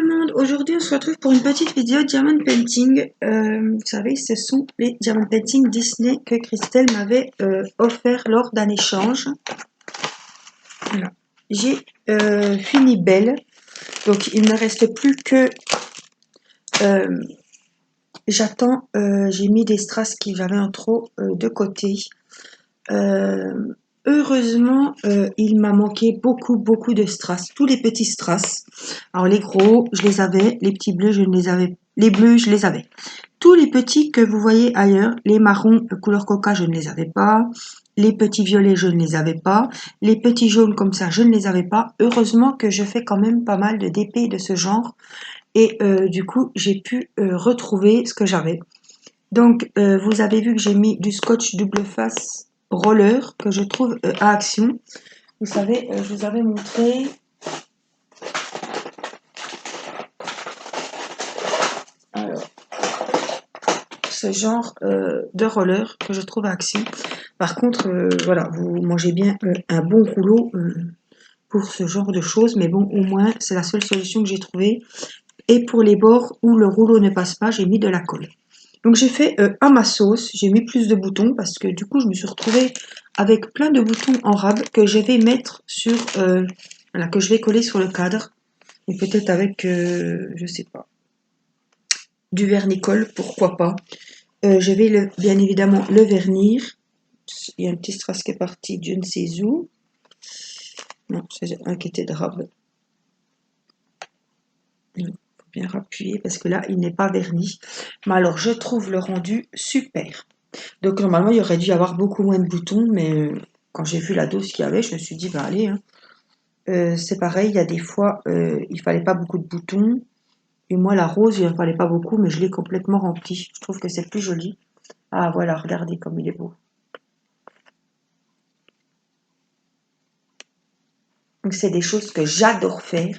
monde, aujourd'hui on se retrouve pour une petite vidéo Diamond Painting. Vous savez, ce sont les Diamond Painting Disney que Christelle m'avait offert lors d'un échange. Voilà. J'ai fini Belle, donc il ne me reste plus que... j'attends, j'ai mis des strass que j'avais en trop de côté. Heureusement, il m'a manqué beaucoup de strass, tous les petits strass. Alors les gros, je les avais, les petits bleus, je ne les avais, les bleus, je les avais. Tous les petits que vous voyez ailleurs, les marrons couleur coca, je ne les avais pas. Les petits violets, je ne les avais pas. Les petits jaunes comme ça, je ne les avais pas. Heureusement que je fais quand même pas mal de DP de ce genre. Et du coup, j'ai pu retrouver ce que j'avais. Donc, vous avez vu que j'ai mis du scotch double face roller que je trouve à Action. Vous savez, je vous avais montré. Alors, ce genre de roller que je trouve à Action. Par contre, voilà, vous mangez bien un bon rouleau pour ce genre de choses. Mais bon, au moins, c'est la seule solution que j'ai trouvée. Et pour les bords où le rouleau ne passe pas, j'ai mis de la colle. Donc j'ai fait à ma sauce, j'ai mis plus de boutons parce que du coup je me suis retrouvée avec plein de boutons en rab que je vais mettre sur, voilà, que je vais coller sur le cadre. Et peut-être avec, je sais pas, du vernis-colle, pourquoi pas. Je vais bien évidemment le vernir. Il y a un petit strass qui est parti, je ne sais où. Non, c'est un qui était de rab. Il faut bien rappuyer parce que là il n'est pas verni. Mais alors je trouve le rendu super. Donc normalement, il y aurait dû y avoir beaucoup moins de boutons, mais quand j'ai vu la dose qu'il y avait, je me suis dit, bah allez, hein. C'est pareil, il y a des fois, il fallait pas beaucoup de boutons. Et moi, la rose, il en fallait pas beaucoup, mais je l'ai complètement rempli. Je trouve que c'est plus joli. Ah voilà, regardez comme il est beau. Donc c'est des choses que j'adore faire.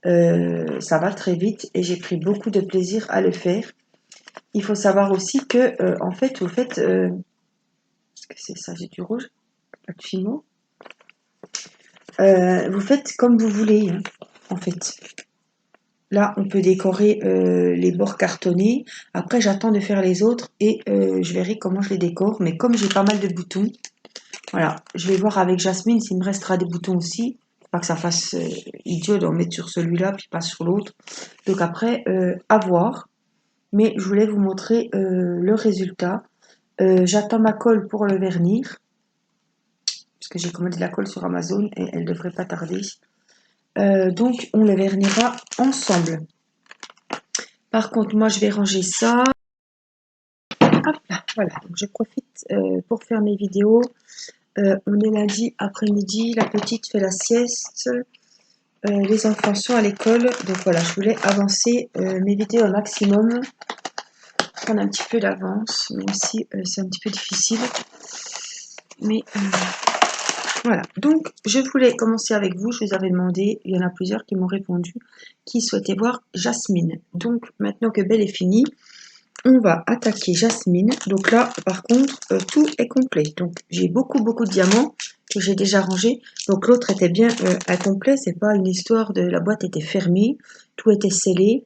Ça va très vite et j'ai pris beaucoup de plaisir à le faire. Il faut savoir aussi que, en fait, vous faites... Qu'est-ce que c'est ça? J'ai du rouge, pas de fimo. Vous faites comme vous voulez, hein, en fait. Là, on peut décorer les bords cartonnés. Après, j'attends de faire les autres et je verrai comment je les décore. Mais comme j'ai pas mal de boutons, voilà, je vais voir avec Jasmine s'il me restera des boutons aussi. Pas que ça fasse idiot d'en mettre sur celui-là puis pas sur l'autre. Donc après, à voir. Mais je voulais vous montrer le résultat. J'attends ma colle pour le vernir. Parce que j'ai commandé de la colle sur Amazon et elle devrait pas tarder. Donc, on le vernira ensemble. Par contre, moi, je vais ranger ça. Hop là, voilà. Donc, je profite pour faire mes vidéos. On est lundi après-midi. La petite fait la sieste. Les enfants sont à l'école. Donc, voilà, je voulais avancer mes vidéos au maximum. Prendre un petit peu d'avance, même si c'est un petit peu difficile. Mais voilà, donc je voulais commencer avec vous, je vous avais demandé, il y en a plusieurs qui m'ont répondu, qui souhaitaient voir Jasmine. Donc maintenant que Belle est finie, on va attaquer Jasmine. Donc là, par contre, tout est complet. Donc j'ai beaucoup de diamants que j'ai déjà rangés. Donc l'autre était bien incomplet, c'est pas une histoire de la boîte était fermée, tout était scellé.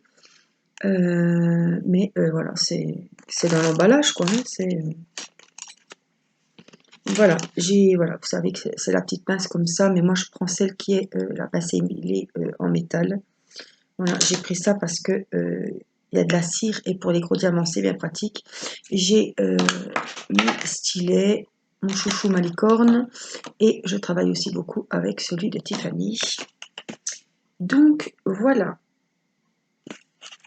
Mais voilà, c'est dans l'emballage quoi, hein, c'est... Voilà, voilà, vous savez que c'est la petite pince comme ça, mais moi je prends celle qui est la pince émilée en métal. Voilà, j'ai pris ça parce que il y a de la cire et pour les gros diamants c'est bien pratique. J'ai mes stylets, mon chouchou malicorne et je travaille aussi beaucoup avec celui de Tiffany. Donc voilà,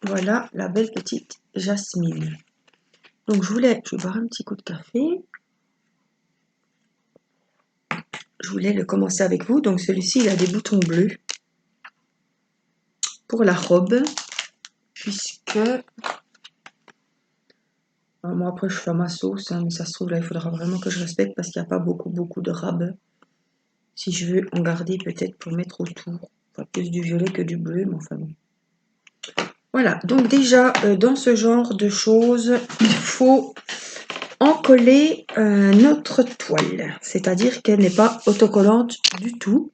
voilà la belle petite Jasmine. Donc je vais boire un petit coup de café. Je voulais le commencer avec vous. Donc celui-ci, il a des boutons bleus pour la robe, puisque moi après je fais ma sauce, hein, mais ça se trouve là il faudra vraiment que je respecte parce qu'il n'y a pas beaucoup de rab. Si je veux en garder peut-être pour mettre autour, enfin, plus du violet que du bleu, mais enfin bon. Voilà, donc déjà dans ce genre de choses, il faut encoller notre toile, c'est-à-dire qu'elle n'est pas autocollante du tout.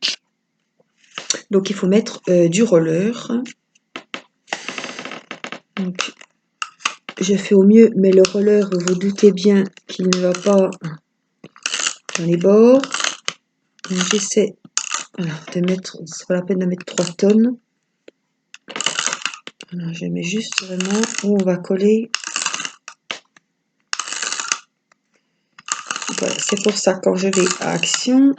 Donc il faut mettre du roller. je fais au mieux, mais le roller, vous vous doutez bien qu'il ne va pas dans les bords. Donc j'essaie de mettre, c'est pas la peine de mettre 3 tonnes. Alors, je mets juste vraiment où on va coller. Voilà, c'est pour ça quand je vais à Action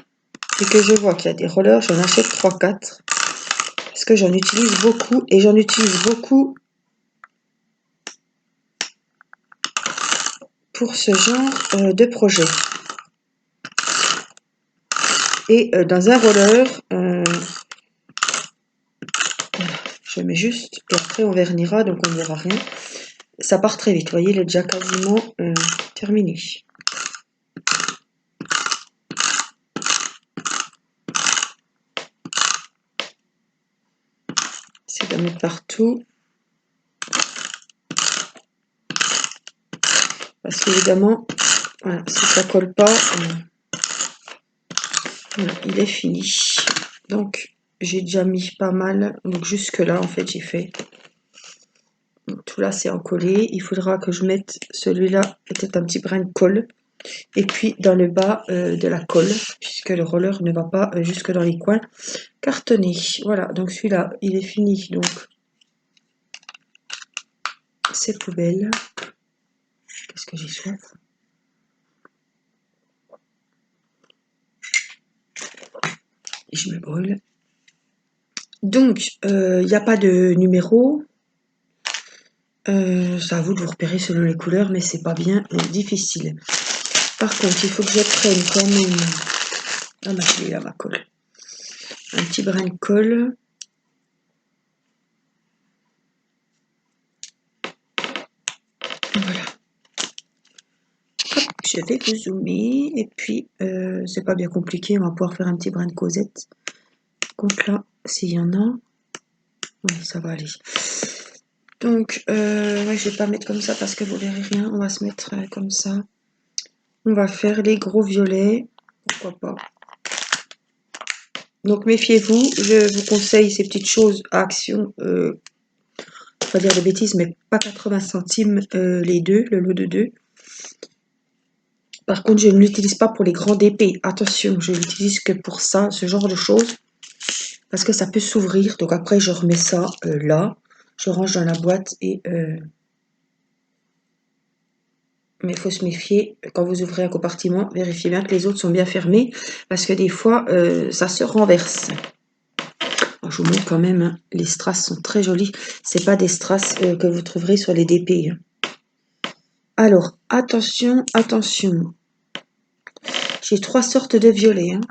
et que je vois qu'il y a des rollers, j'en achète 3-4. Parce que j'en utilise beaucoup et j'en utilise beaucoup pour ce genre de projet. Et dans un roller, je mets juste, et après on vernira, donc on ne verra rien. Ça part très vite, vous voyez, il est déjà quasiment terminé. C'est de mettre partout. Parce qu'évidemment, voilà, si ça colle pas, voilà, il est fini. Donc, j'ai déjà mis pas mal. Donc, jusque là, en fait, j'ai fait. Donc, tout là, c'est encollé. Il faudra que je mette celui-là, peut-être un petit brin de colle. Et puis, dans le bas de la colle, puisque le roller ne va pas jusque dans les coins cartonnés. Voilà, donc celui-là, il est fini. Donc, c'est poubelle. Qu'est-ce que j'ai fait? Et je me brûle. Donc, il n'y a pas de numéro. C'est à vous de vous repérer selon les couleurs, mais c'est pas bien difficile. Par contre, il faut que je prenne quand même. Ah bah je l'ai là, ma colle. Un petit brin de colle. Voilà. Hop, je vais vous zoomer. Et puis, c'est pas bien compliqué, on va pouvoir faire un petit brin de causette. Donc là, s'il y en a. Oui, ça va aller. Donc, ouais, je vais pas mettre comme ça parce que vous verrez rien. On va se mettre comme ça. On va faire les gros violets. Pourquoi pas. Donc, méfiez-vous. Je vous conseille ces petites choses à Action. Pas dire de bêtises, mais pas 80 centimes les deux, le lot de deux. Par contre, je ne l'utilise pas pour les grands épées. Attention, je l'utilise que pour ça, ce genre de choses. Parce que ça peut s'ouvrir. Donc après, je remets ça là. Je range dans la boîte et... Mais il faut se méfier, quand vous ouvrez un compartiment, vérifiez bien que les autres sont bien fermés, parce que des fois, ça se renverse. Alors, je vous montre quand même, hein, les strass sont très jolis. C'est pas des strass que vous trouverez sur les DP. Hein. Alors, attention, attention. J'ai 3 sortes de violets. Hein.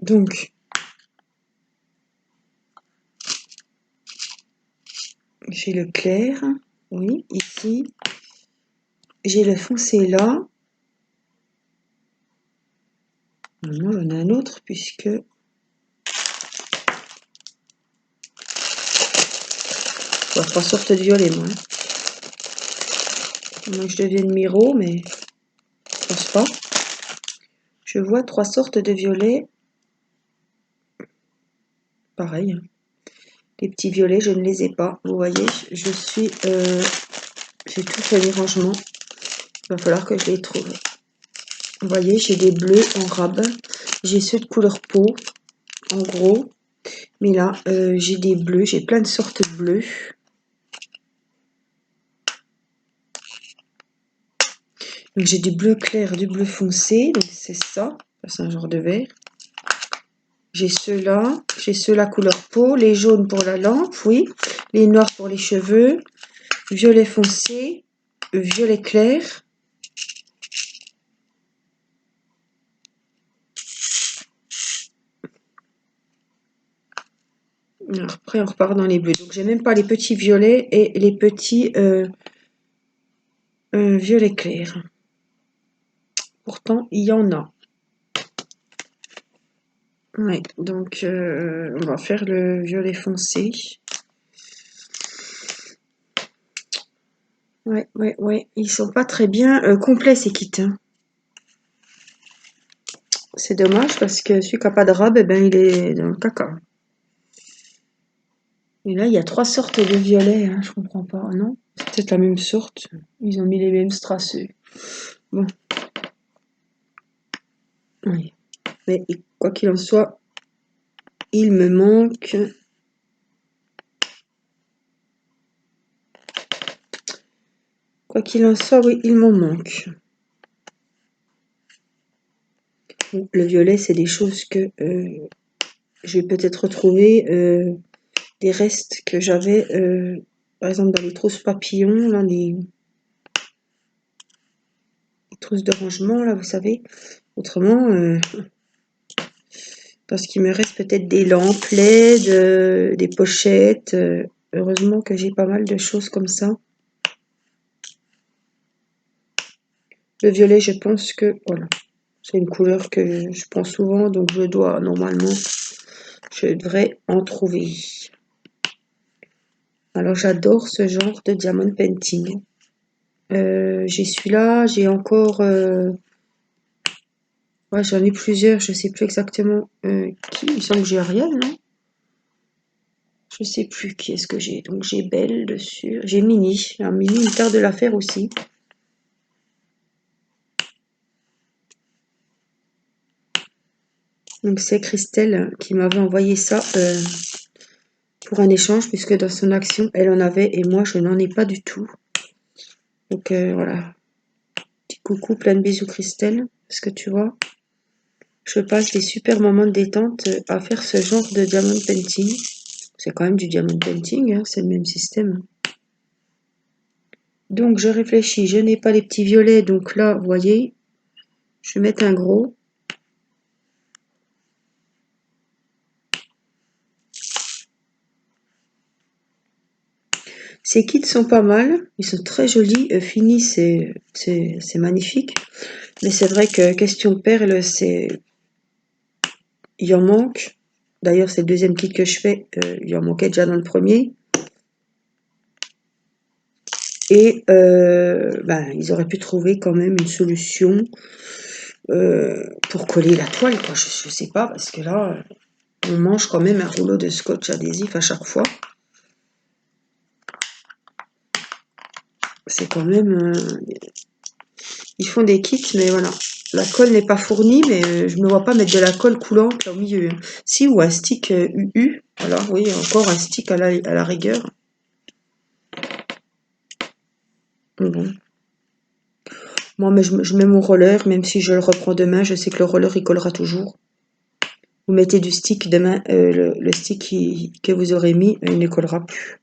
Donc, j'ai le clair, oui, ici. J'ai le foncé là. Moi, j'en ai un autre, puisque... Je vois 3 sortes de violets, moi. Hein. Moi, je devienne Miro, mais je pense pas. Je vois 3 sortes de violets. Pareil. Les petits violets, je ne les ai pas. Vous voyez, je suis... j'ai tout fait les rangements. Il va falloir que je les trouve. Vous voyez, j'ai des bleus en rab. J'ai ceux de couleur peau, en gros. Mais là, j'ai des bleus. J'ai plein de sortes de bleus. Donc j'ai du bleu clair, du bleu foncé. Donc c'est ça. C'est un genre de vert. J'ai ceux-là. J'ai ceux-là couleur peau. Les jaunes pour la lampe, oui. Les noirs pour les cheveux. Violet foncé. Violet clair. Alors après, on repart dans les bleus. Donc, j'ai même pas les petits violets et les petits violets clairs. Pourtant, il y en a. Ouais, donc on va faire le violet foncé. Ouais. Ils sont pas très bien complets, ces kits. Hein. C'est dommage parce que celui qui n'a pas de robe, eh ben, il est dans le caca. Et là, il y a 3 sortes de violets, hein, je comprends pas. Non, c'est peut-être la même sorte. Ils ont mis les mêmes strass. Bon, oui. Mais quoi qu'il en soit, il me manque. Quoi qu'il en soit, oui, il m'en manque. Bon, le violet, c'est des choses que je vais peut-être retrouver. Des restes que j'avais, par exemple, dans les trousses papillons, là, les trousses de rangement, là, vous savez. Autrement, parce qu'il me reste peut-être des lampes LED, des pochettes. Heureusement que j'ai pas mal de choses comme ça. Le violet, je pense que, voilà, c'est une couleur que je prends souvent, donc je dois, normalement, je devrais en trouver. Alors, j'adore ce genre de diamond painting. J'ai celui-là, j'ai encore... ouais, j'en ai plusieurs, je sais plus exactement qui. Il me semble que j'ai Ariel, non? Je sais plus qui est-ce que j'ai. Donc j'ai Belle dessus. J'ai Mini. Alors Mini, il tarde de la faire aussi. Donc c'est Christelle qui m'avait envoyé ça pour un échange, puisque dans son action, elle en avait et moi, je n'en ai pas du tout. Donc voilà. Petit coucou, plein de bisous Christelle. Parce que tu vois, je passe des super moments de détente à faire ce genre de diamond painting. C'est quand même du diamond painting, hein, c'est le même système. Donc je réfléchis, je n'ai pas les petits violets, donc là, vous voyez, je vais mettre un gros. Ces kits sont pas mal, ils sont très jolis, finis c'est magnifique. Mais c'est vrai que question perles, il en manque. D'ailleurs, c'est le deuxième kit que je fais, il en manquait déjà dans le premier. Et ben, ils auraient pu trouver quand même une solution pour coller la toile, quoi. Je sais pas, parce que là, on mange quand même un rouleau de scotch adhésif à chaque fois. C'est quand même... ils font des kits, mais voilà. La colle n'est pas fournie, mais je me vois pas mettre de la colle coulante là, au milieu. Si, ou un stick UU. Voilà, oui, encore un stick à la rigueur. Bon. Moi, mais je mets mon roller, même si je le reprends demain, je sais que le roller, il collera toujours. Vous mettez du stick demain, le stick que vous aurez mis, il ne collera plus.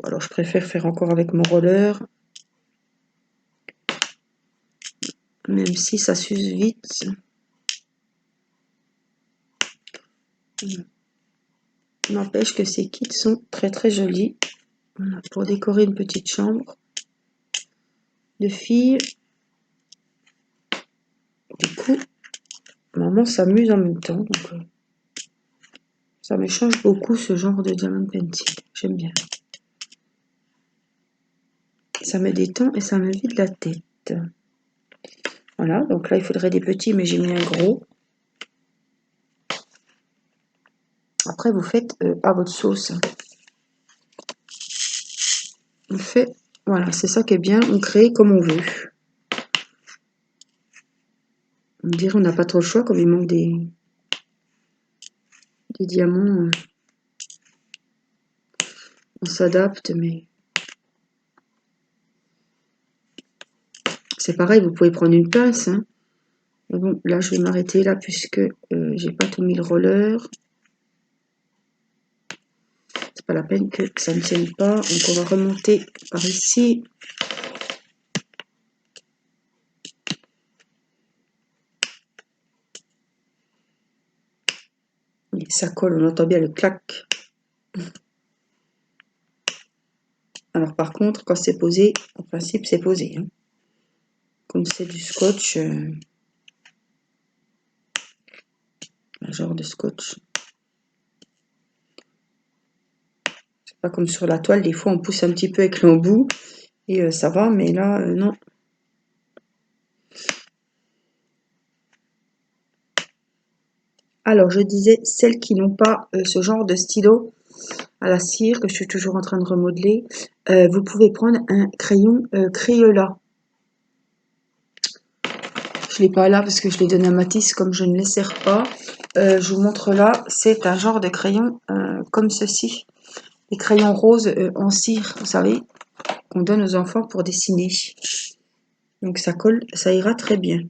Alors, je préfère faire encore avec mon roller. Même si ça s'use vite. N'empêche que ces kits sont très très jolis. Voilà, pour décorer une petite chambre de filles. Du coup, maman s'amuse en même temps. Donc, ça me change beaucoup ce genre de diamond painting. J'aime bien. Ça me détend et ça me vide la tête. Voilà, donc là il faudrait des petits, mais j'ai mis un gros. Après, vous faites à votre sauce. On fait, voilà, c'est ça qui est bien, on crée comme on veut. On dirait on n'a pas trop le choix, comme il manque des diamants. On s'adapte, mais c'est pareil, vous pouvez prendre une pince. Hein. Mais bon, là, je vais m'arrêter là, puisque j'ai pas tout mis le roller. C'est pas la peine que ça ne tienne pas. Donc, on va remonter par ici. Et ça colle, on entend bien le clac. Alors, par contre, quand c'est posé, en principe, c'est posé. Hein. Comme c'est du scotch, un genre de scotch. C'est pas comme sur la toile, des fois, on pousse un petit peu avec l'embout et ça va, mais là, non. Alors, je disais, celles qui n'ont pas ce genre de stylo, à la cire que je suis toujours en train de remodeler. Vous pouvez prendre un crayon Crayola. Je l'ai pas là parce que je l'ai donné à Mathis comme je ne les sers pas. Je vous montre là, c'est un genre de crayon comme ceci. Les crayons roses en cire, vous savez, qu'on donne aux enfants pour dessiner. Donc ça colle, ça ira très bien.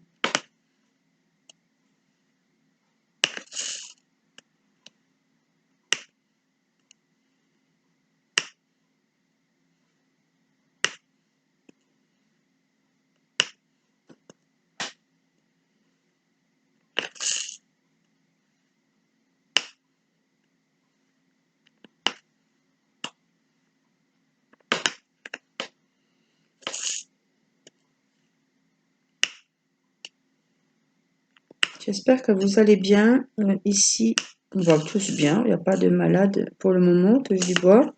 J'espère que vous allez bien. Ici, on va tous bien. Il n'y a pas de malade pour le moment, touche du bois.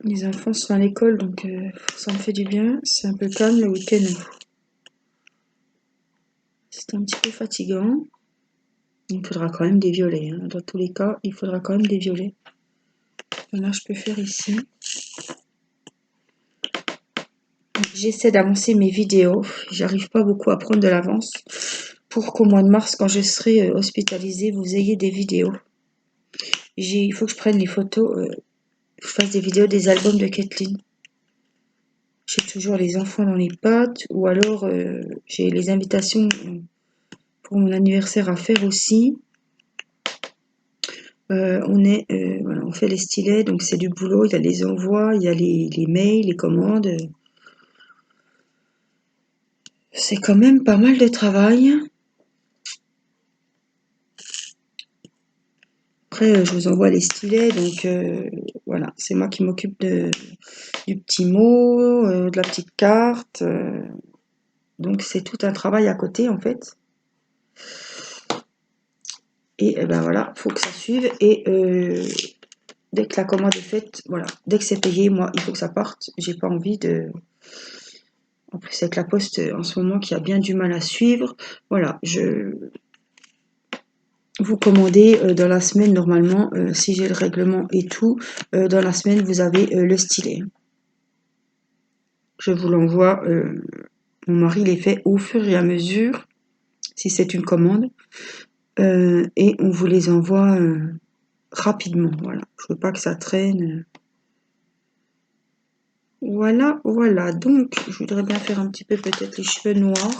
Les enfants sont à l'école, donc ça me fait du bien. C'est un peu calme le week-end. C'est un petit peu fatigant. Il faudra quand même des violets. Hein. Dans tous les cas, il faudra quand même des violets. Là, je peux faire ici. J'essaie d'avancer mes vidéos. J'arrive pas beaucoup à prendre de l'avance pour qu'au mois de mars, quand je serai hospitalisée, vous ayez des vidéos. Il faut que je prenne les photos, que je fasse des vidéos des albums de Kathleen. J'ai toujours les enfants dans les pattes, ou alors j'ai les invitations pour mon anniversaire à faire aussi. Voilà, on fait les stylets, donc c'est du boulot, il y a les envois, il y a les mails, les commandes. C'est quand même pas mal de travail. Après, je vous envoie les stylets, donc voilà, c'est moi qui m'occupe du petit mot, de la petite carte. Donc c'est tout un travail à côté en fait. Et ben voilà, faut que ça suive. Et dès que la commande est faite, voilà, dès que c'est payé, moi, il faut que ça parte. J'ai pas envie de. En plus, avec la poste en ce moment qui a bien du mal à suivre, voilà, vous commandez dans la semaine normalement, si j'ai le règlement et tout, dans la semaine vous avez le stylet. Je vous l'envoie, mon mari les fait au fur et à mesure, si c'est une commande, et on vous les envoie rapidement, voilà. Je veux pas que ça traîne. Voilà, voilà. Donc, je voudrais bien faire un petit peu peut-être les cheveux noirs.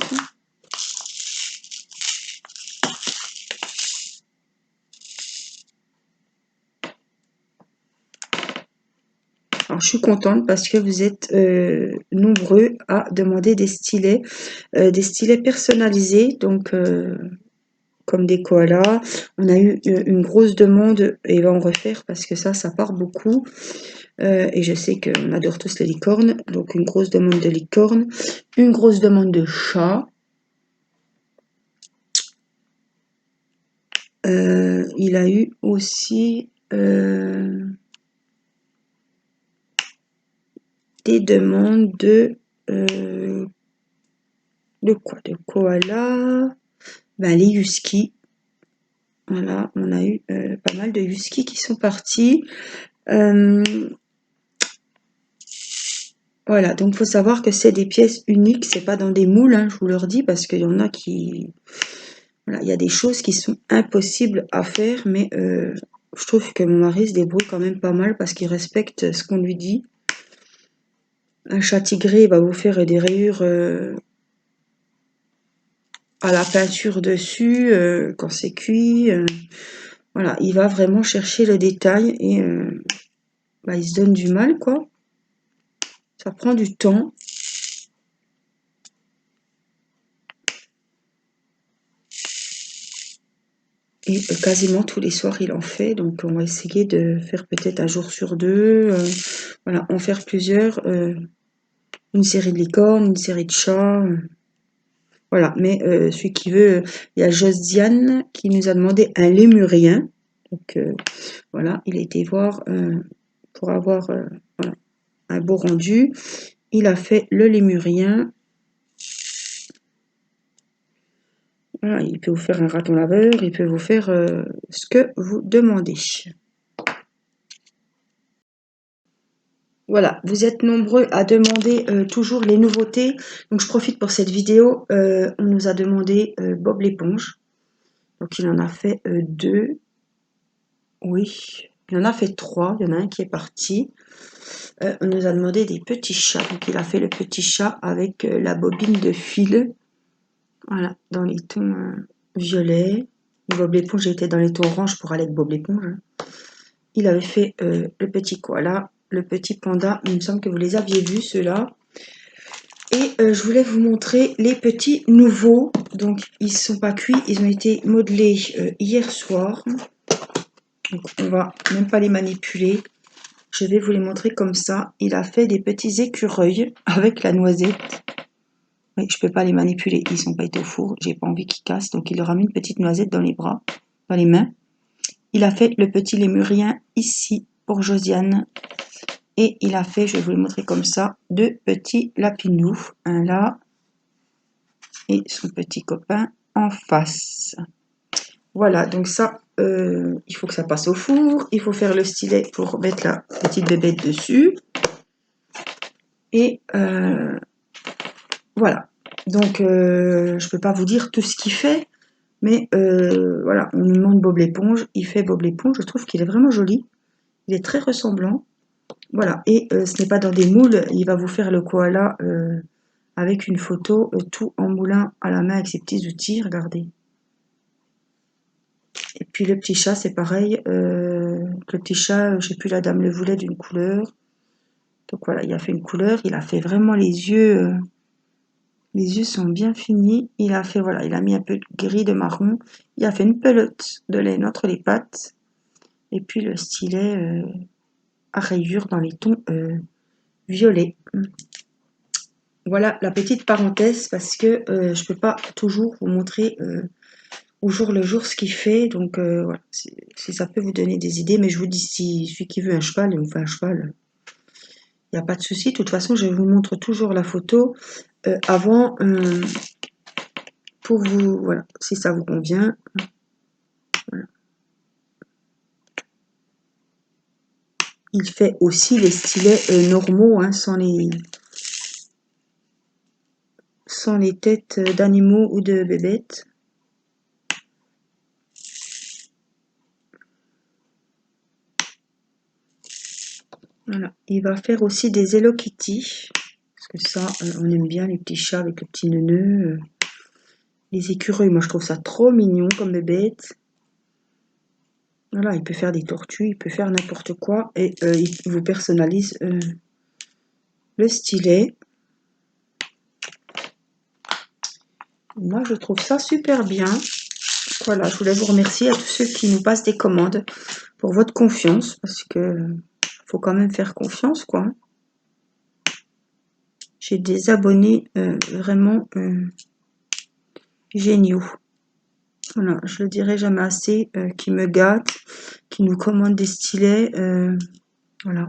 Alors, je suis contente parce que vous êtes nombreux à demander des stylets personnalisés, donc comme des koalas. On a eu une grosse demande et on va en refaire parce que ça part beaucoup. Et je sais qu'on adore tous les licornes, donc une grosse demande de licorne, une grosse demande de chat. Il a eu aussi des demandes de quoi? De koala. Ben, les huskies. Voilà, on a eu pas mal de huskies qui sont partis. Voilà, donc il faut savoir que c'est des pièces uniques, c'est pas dans des moules, hein, je vous le redis, parce qu'il y en a qui... Voilà, il y a des choses qui sont impossibles à faire, mais je trouve que mon mari se débrouille quand même pas mal parce qu'il respecte ce qu'on lui dit. Un chat tigré va vous faire des rayures à la peinture dessus quand c'est cuit. Voilà, il va vraiment chercher le détail et il se donne du mal, quoi. Ça prend du temps. Et quasiment tous les soirs, il en fait. Donc, on va essayer de faire peut-être un jour sur deux. Voilà, en faire plusieurs. Une série de licornes, une série de chats. Voilà, mais celui qui veut, il y a Josiane qui nous a demandé un lémurien. Donc, voilà, il a été voir pour avoir voilà, un beau rendu. Il a fait le lémurien. Voilà, il peut vous faire un raton laveur, il peut vous faire ce que vous demandez. Voilà, vous êtes nombreux à demander toujours les nouveautés. Donc je profite pour cette vidéo. On nous a demandé Bob l'éponge. Donc il en a fait deux. Oui, il en a fait trois. Il y en a un qui est parti. On nous a demandé des petits chats. Donc il a fait le petit chat avec la bobine de fil. Voilà, dans les tons violets. Bob l'éponge était dans les tons orange pour aller avec Bob l'éponge. Hein. Il avait fait le petit koala, le petit panda. Il me semble que vous les aviez vus, ceux-là. Et je voulais vous montrer les petits nouveaux. Donc, ils ne sont pas cuits. Ils ont été modelés hier soir. Donc, on va même pas les manipuler. Je vais vous les montrer comme ça. Il a fait des petits écureuils avec la noisette. Oui, je peux pas les manipuler. Ils sont pas été au four. J'ai pas envie qu'ils cassent. Donc, il leur a mis une petite noisette dans les bras, dans les mains. Il a fait le petit lémurien ici pour Josiane. Et il a fait, je vais vous les montrer comme ça, deux petits lapinous. Un là et son petit copain en face. Voilà, donc ça, il faut que ça passe au four. Il faut faire le stylet pour mettre la petite bébête dessus. Et voilà. Donc, je ne peux pas vous dire tout ce qu'il fait. Mais voilà, on nous demande Bob l'éponge. Il fait Bob l'éponge. Je trouve qu'il est vraiment joli. Il est très ressemblant. Voilà, et ce n'est pas dans des moules. Il va vous faire le koala avec une photo, tout en moulin à la main avec ses petits outils. Regardez. Et puis le petit chat, c'est pareil. Le petit chat, je sais plus, la dame le voulait d'une couleur. Donc voilà, il a fait une couleur. Il a fait vraiment les yeux. Les yeux sont bien finis. Il a fait, voilà, il a mis un peu de gris, de marron. Il a fait une pelote de laine entre les pattes. Et puis le stylet à rayures dans les tons violets. Voilà la petite parenthèse parce que je peux pas toujours vous montrer au jour le jour ce qu'il fait. Donc voilà, si ça peut vous donner des idées, mais je vous dis, si celui qui veut un cheval, il vous fait un cheval. Il n'y a pas de souci. De toute façon, je vous montre toujours la photo avant pour vous, voilà, si ça vous convient. Voilà. Il fait aussi les stylets normaux, hein, sans les têtes d'animaux ou de bébêtes. Voilà. Il va faire aussi des Hello Kitty. Parce que ça, on aime bien les petits chats avec le petit neuneu. Les écureuils, moi je trouve ça trop mignon comme bébête. Voilà, il peut faire des tortues, il peut faire n'importe quoi. Et il vous personnalise le stylet. Moi je trouve ça super bien. Voilà, je voulais vous remercier à tous ceux qui nous passent des commandes pour votre confiance. Parce que faut quand même faire confiance, quoi. J'ai des abonnés vraiment géniaux. Voilà, je le dirai jamais assez, qui me gâtent, qui nous commandent des stylets, voilà,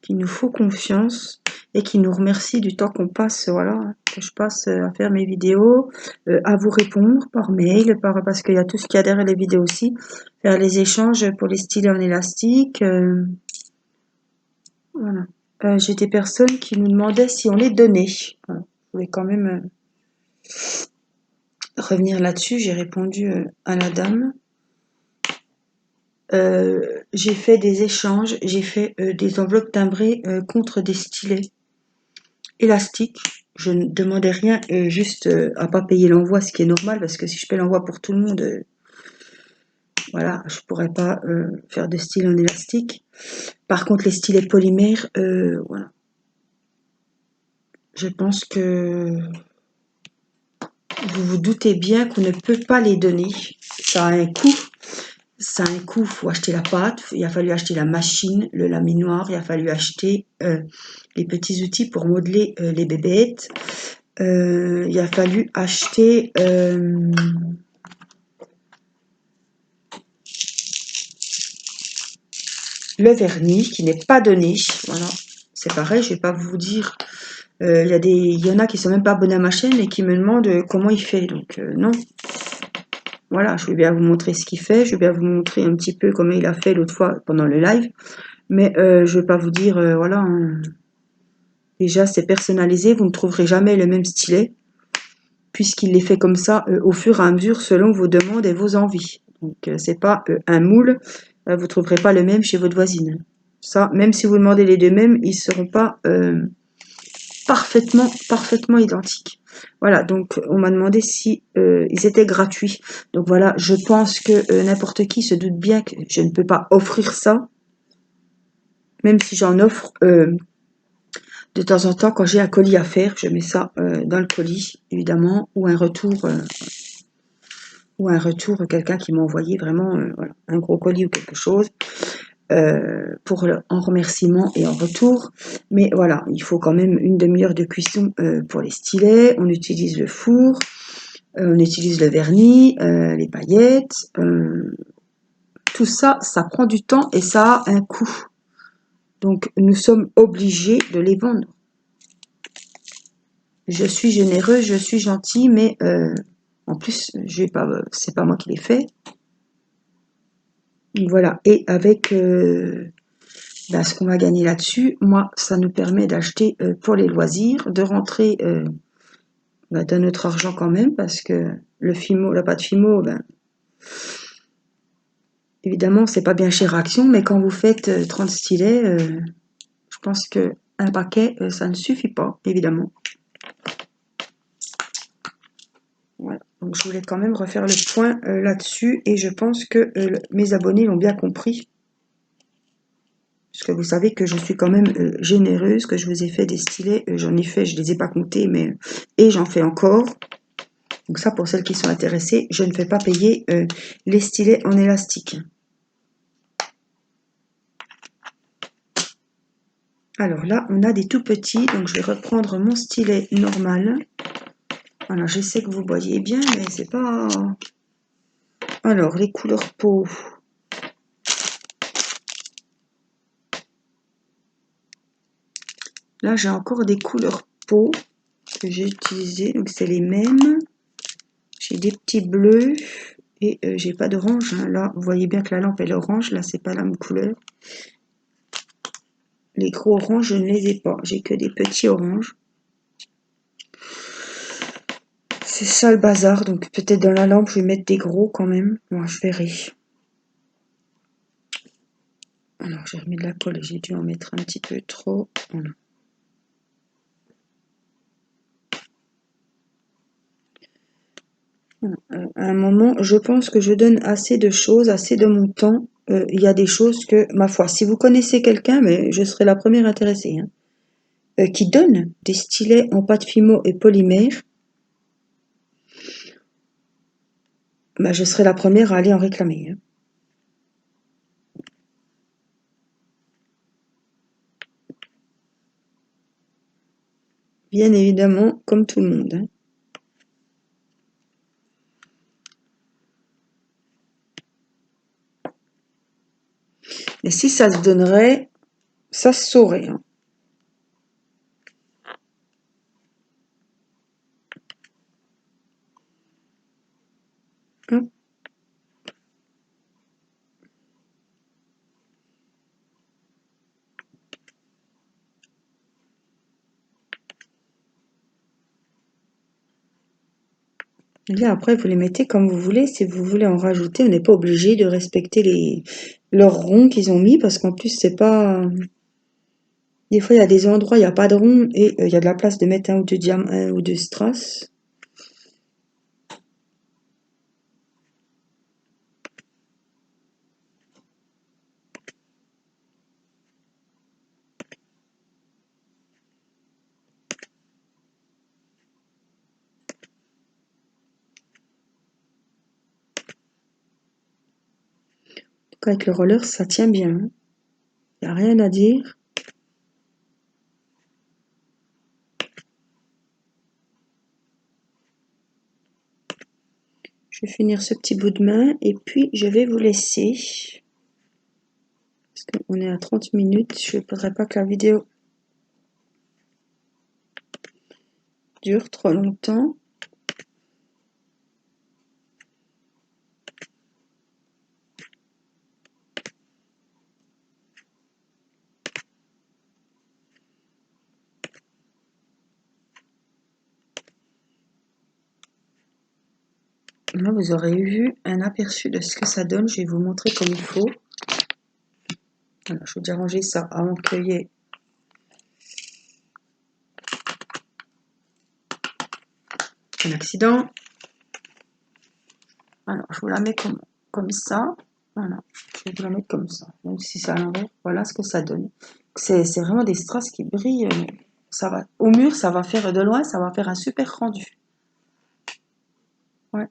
qui nous font confiance et qui nous remercient du temps qu'on passe, voilà, que je passe à faire mes vidéos, à vous répondre par mail, parce qu'il y a tout ce qu'il y a derrière les vidéos aussi, faire les échanges pour les stylets en élastique, voilà. J'ai des personnes qui nous demandaient si on les donnait. Voilà. Je voulais quand même revenir là-dessus. J'ai répondu à la dame. J'ai fait des échanges, j'ai fait des enveloppes timbrées contre des stylets élastiques. Je ne demandais rien, juste à pas payer l'envoi, ce qui est normal, parce que si je paye l'envoi pour tout le monde, voilà, je pourrais pas faire de style en élastique. Par contre, les stylets polymères, voilà. Je pense que vous vous doutez bien qu'on ne peut pas les donner. Ça a un coût. Ça a un coût, il faut acheter la pâte, il a fallu acheter la machine, le laminoir, il a fallu acheter les petits outils pour modeler les bébêtes. Il a fallu acheter le vernis qui n'est pas donné. Voilà, c'est pareil, je ne vais pas vous dire Il y en a qui sont même pas abonnés à ma chaîne et qui me demandent comment il fait. Donc non. Voilà, je vais bien vous montrer ce qu'il fait. Je vais bien vous montrer un petit peu comment il a fait l'autre fois pendant le live. Mais je vais pas vous dire, voilà. Hein. Déjà, c'est personnalisé. Vous ne trouverez jamais le même stylet. Puisqu'il les fait comme ça au fur et à mesure selon vos demandes et vos envies. Donc c'est pas un moule, vous trouverez pas le même chez votre voisine. Ça, même si vous demandez les deux mêmes, ils seront pas parfaitement identiques. Voilà, donc on m'a demandé si ils étaient gratuits. Donc voilà, je pense que n'importe qui se doute bien que je ne peux pas offrir ça, même si j'en offre de temps en temps quand j'ai un colis à faire, je mets ça dans le colis, évidemment, ou un retour, quelqu'un qui m'a envoyé vraiment voilà, un gros colis ou quelque chose en remerciement et en retour. Mais voilà, il faut quand même une demi-heure de cuisson pour les stylets. On utilise le four, on utilise le vernis, les paillettes. Tout ça, ça prend du temps et ça a un coût. Donc nous sommes obligés de les vendre. Je suis généreuse, je suis gentille, mais en plus, c'est pas moi qui l'ai fait. Voilà, et avec ce qu'on va gagner là-dessus, moi, ça nous permet d'acheter pour les loisirs, de rentrer dans notre argent quand même, parce que la pâte Fimo, évidemment, c'est pas bien cher Action, mais quand vous faites 30 stylets, je pense que un paquet, ça ne suffit pas, évidemment. Voilà. Donc je voulais quand même refaire le point là-dessus, et je pense que mes abonnés l'ont bien compris. Parce que vous savez que je suis quand même généreuse, que je vous ai fait des stylets, j'en ai fait, je les ai pas comptés, mais et j'en fais encore. Donc ça, pour celles qui sont intéressées, je ne fais pas payer les stylets en élastique. Alors là, on a des tout petits, donc je vais reprendre mon stylet normal. Voilà, j'essaie que vous voyez bien, mais c'est pas... Alors, les couleurs peau. Là, j'ai encore des couleurs peau que j'ai utilisées, donc c'est les mêmes. J'ai des petits bleus et j'ai pas d'orange. Hein. Là, vous voyez bien que la lampe est orange. Là, c'est pas la même couleur. Les gros oranges, je ne les ai pas. J'ai que des petits oranges. C'est ça le bazar. Donc peut-être dans la lampe, je vais mettre des gros quand même. Moi, je verrai. Alors, j'ai remis de la colle. J'ai dû en mettre un petit peu trop. Voilà. À un moment, je pense que je donne assez de choses, assez de mon temps. Il y a des choses que, ma foi, si vous connaissez quelqu'un, mais je serai la première intéressée, hein, qui donne des stylets en pâte Fimo et polymère, je serai la première à aller en réclamer. Hein. Bien évidemment, comme tout le monde. Hein. Mais si ça se donnerait, ça se saurait. Hein. Hop. Et là, après, vous les mettez comme vous voulez. Si vous voulez en rajouter, on n'est pas obligé de respecter leurs ronds qu'ils ont mis, parce qu'en plus, c'est pas... Des fois, il y a des endroits, il n'y a pas de rond, et il y a de la place de mettre un ou deux strass. Donc, avec le roller, ça tient bien. Hein. Il n'y a rien à dire. Je vais finir ce petit bout de main, et puis je vais vous laisser. Parce qu'on est à 30 minutes, je ne voudrais pas que la vidéo dure trop longtemps. Là, vous aurez vu un aperçu de ce que ça donne. Je vais vous montrer comme il faut. Alors, je vais déjà ranger ça avant qu'il y ait un accident. Alors, je vous la mets comme ça. Voilà, je vais vous la mettre comme ça. Même si c'est à l'envers, voilà ce que ça donne. C'est vraiment des strass qui brillent. Ça va, au mur, ça va faire de loin, ça va faire un super rendu. Ouais,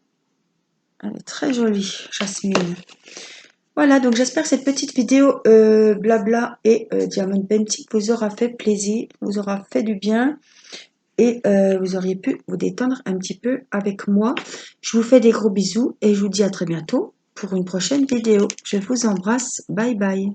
elle est très jolie, Jasmine. Voilà, donc j'espère que cette petite vidéo blabla et diamond painting vous aura fait plaisir, vous aura fait du bien et vous auriez pu vous détendre un petit peu avec moi. Je vous fais des gros bisous et je vous dis à très bientôt pour une prochaine vidéo. Je vous embrasse, bye bye.